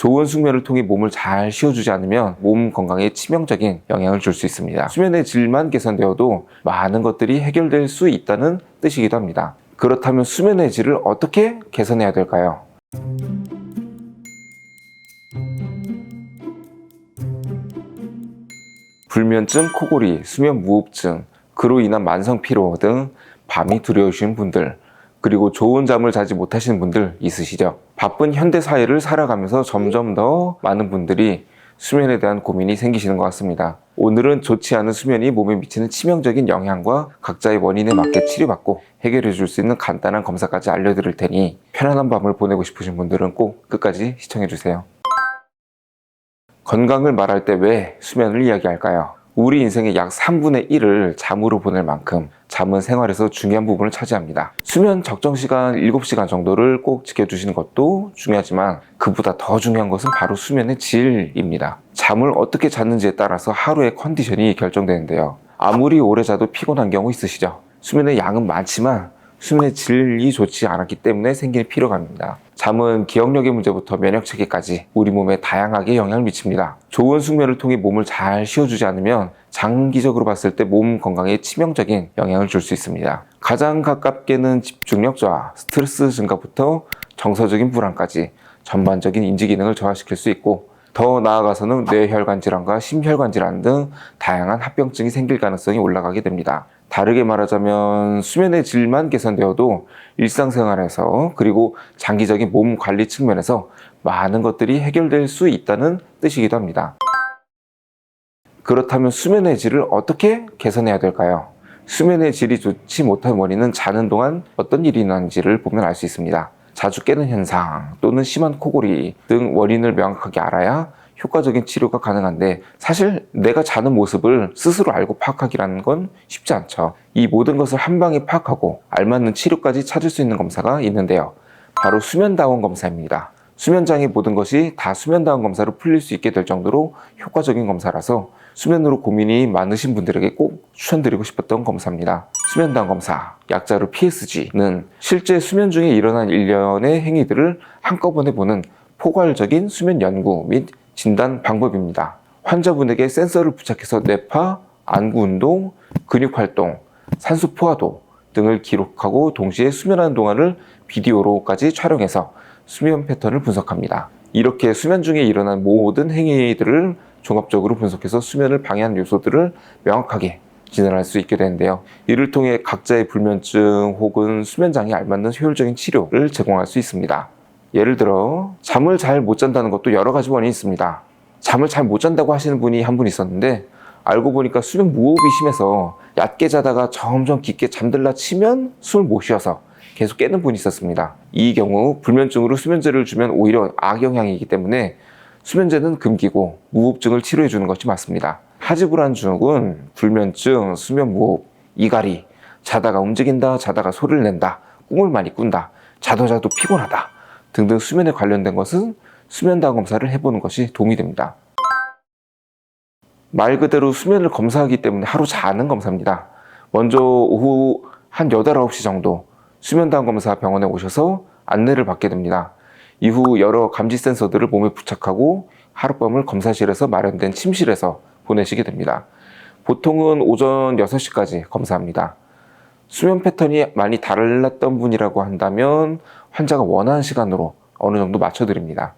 좋은 숙면을 통해 몸을 잘 쉬어주지 않으면 몸 건강에 치명적인 영향을 줄 수 있습니다. 수면의 질만 개선되어도 많은 것들이 해결될 수 있다는 뜻이기도 합니다. 그렇다면 수면의 질을 어떻게 개선해야 될까요? 불면증, 코골이, 수면 무호흡증, 그로 인한 만성 피로 등 밤이 두려우신 분들, 그리고 좋은 잠을 자지 못하시는 분들 있으시죠? 바쁜 현대 사회를 살아가면서 점점 더 많은 분들이 수면에 대한 고민이 생기시는 것 같습니다. 오늘은 좋지 않은 수면이 몸에 미치는 치명적인 영향과 각자의 원인에 맞게 치료받고 해결해 줄 수 있는 간단한 검사까지 알려드릴 테니 편안한 밤을 보내고 싶으신 분들은 꼭 끝까지 시청해 주세요. 건강을 말할 때 왜 수면을 이야기할까요? 우리 인생의 약 3분의 1을 잠으로 보낼 만큼 잠은 생활에서 중요한 부분을 차지합니다. 수면 적정 시간 7시간 정도를 꼭 지켜주시는 것도 중요하지만 그보다 더 중요한 것은 바로 수면의 질입니다. 잠을 어떻게 잤는지에 따라서 하루의 컨디션이 결정되는데요. 아무리 오래 자도 피곤한 경우 있으시죠? 수면의 양은 많지만 수면의 질이 좋지 않았기 때문에 생기는 피로감입니다. 잠은 기억력의 문제부터 면역체계까지 우리 몸에 다양하게 영향을 미칩니다. 좋은 숙면을 통해 몸을 잘 쉬어주지 않으면 장기적으로 봤을 때 몸 건강에 치명적인 영향을 줄 수 있습니다. 가장 가깝게는 집중력 저하, 스트레스 증가부터 정서적인 불안까지 전반적인 인지 기능을 저하시킬 수 있고 더 나아가서는 뇌혈관 질환과 심혈관 질환 등 다양한 합병증이 생길 가능성이 올라가게 됩니다. 다르게 말하자면 수면의 질만 개선되어도 일상생활에서 그리고 장기적인 몸 관리 측면에서 많은 것들이 해결될 수 있다는 뜻이기도 합니다. 그렇다면 수면의 질을 어떻게 개선해야 될까요? 수면의 질이 좋지 못한 원인은 자는 동안 어떤 일이 일어나는지를 보면 알 수 있습니다. 자주 깨는 현상 또는 심한 코골이 등 원인을 명확하게 알아야 효과적인 치료가 가능한데 사실 내가 자는 모습을 스스로 알고 파악하기라는 건 쉽지 않죠. 이 모든 것을 한 방에 파악하고 알맞는 치료까지 찾을 수 있는 검사가 있는데요. 바로 수면다원 검사입니다. 수면장애 모든 것이 다 수면다원 검사로 풀릴 수 있게 될 정도로 효과적인 검사라서 수면으로 고민이 많으신 분들에게 꼭 추천드리고 싶었던 검사입니다. 수면다원 검사, 약자로 PSG는 실제 수면 중에 일어난 일련의 행위들을 한꺼번에 보는 포괄적인 수면 연구 및 진단 방법입니다. 환자분에게 센서를 부착해서 뇌파, 안구 운동, 근육 활동, 산소 포화도 등을 기록하고 동시에 수면하는 동안을 비디오로까지 촬영해서 수면 패턴을 분석합니다. 이렇게 수면 중에 일어난 모든 행위들을 종합적으로 분석해서 수면을 방해하는 요소들을 명확하게 진단할 수 있게 되는데요. 이를 통해 각자의 불면증 혹은 수면장애에 알맞는 효율적인 치료를 제공할 수 있습니다. 예를 들어 잠을 잘 못 잔다는 것도 여러 가지 원인이 있습니다. 잠을 잘 못 잔다고 하시는 분이 한 분 있었는데 알고 보니까 수면 무호흡이 심해서 얕게 자다가 점점 깊게 잠들라 치면 숨을 못 쉬어서 계속 깨는 분이 있었습니다. 이 경우 불면증으로 수면제를 주면 오히려 악영향이기 때문에 수면제는 금기고 무호흡증을 치료해 주는 것이 맞습니다. 하지불안증은 불면증, 수면 무호흡, 이갈이, 자다가 움직인다, 자다가 소리를 낸다, 꿈을 많이 꾼다, 자도 피곤하다 등등 수면에 관련된 것은 수면다원 검사를 해보는 것이 도움이 됩니다. 말 그대로 수면을 검사하기 때문에 하루 자는 검사입니다. 먼저 오후 한 8, 9시 정도 수면다원 검사 병원에 오셔서 안내를 받게 됩니다. 이후 여러 감지 센서들을 몸에 부착하고 하룻밤을 검사실에서 마련된 침실에서 보내시게 됩니다. 보통은 오전 6시까지 검사합니다. 수면 패턴이 많이 달랐던 분이라고 한다면 환자가 원하는 시간으로 어느 정도 맞춰드립니다.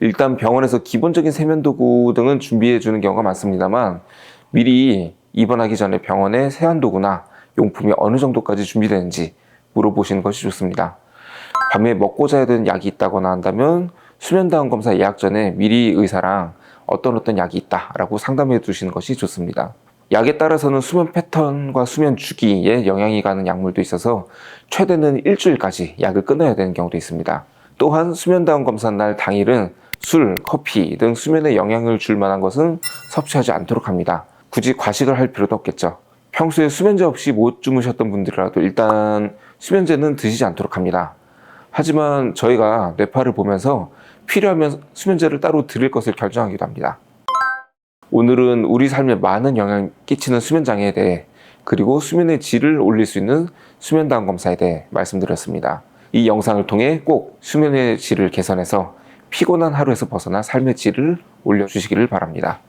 일단 병원에서 기본적인 세면도구 등은 준비해 주는 경우가 많습니다만 미리 입원하기 전에 병원에 세안도구나 용품이 어느 정도까지 준비되는지 물어보시는 것이 좋습니다. 밤에 먹고 자야 되는 약이 있다거나 한다면 수면다원 검사 예약 전에 미리 의사랑 어떤 약이 있다라고 상담해 두시는 것이 좋습니다. 약에 따라서는 수면 패턴과 수면 주기에 영향이 가는 약물도 있어서 최대는 일주일까지 약을 끊어야 되는 경우도 있습니다. 또한 수면다원 검사 날 당일은 술, 커피 등 수면에 영향을 줄 만한 것은 섭취하지 않도록 합니다. 굳이 과식을 할 필요도 없겠죠. 평소에 수면제 없이 못 주무셨던 분들이라도 일단 수면제는 드시지 않도록 합니다. 하지만 저희가 뇌파를 보면서 필요하면 수면제를 따로 드릴 것을 결정하기도 합니다. 오늘은 우리 삶에 많은 영향을 끼치는 수면장애에 대해 그리고 수면의 질을 올릴 수 있는 수면다원 검사에 대해 말씀드렸습니다. 이 영상을 통해 꼭 수면의 질을 개선해서 피곤한 하루에서 벗어나 삶의 질을 올려주시기를 바랍니다.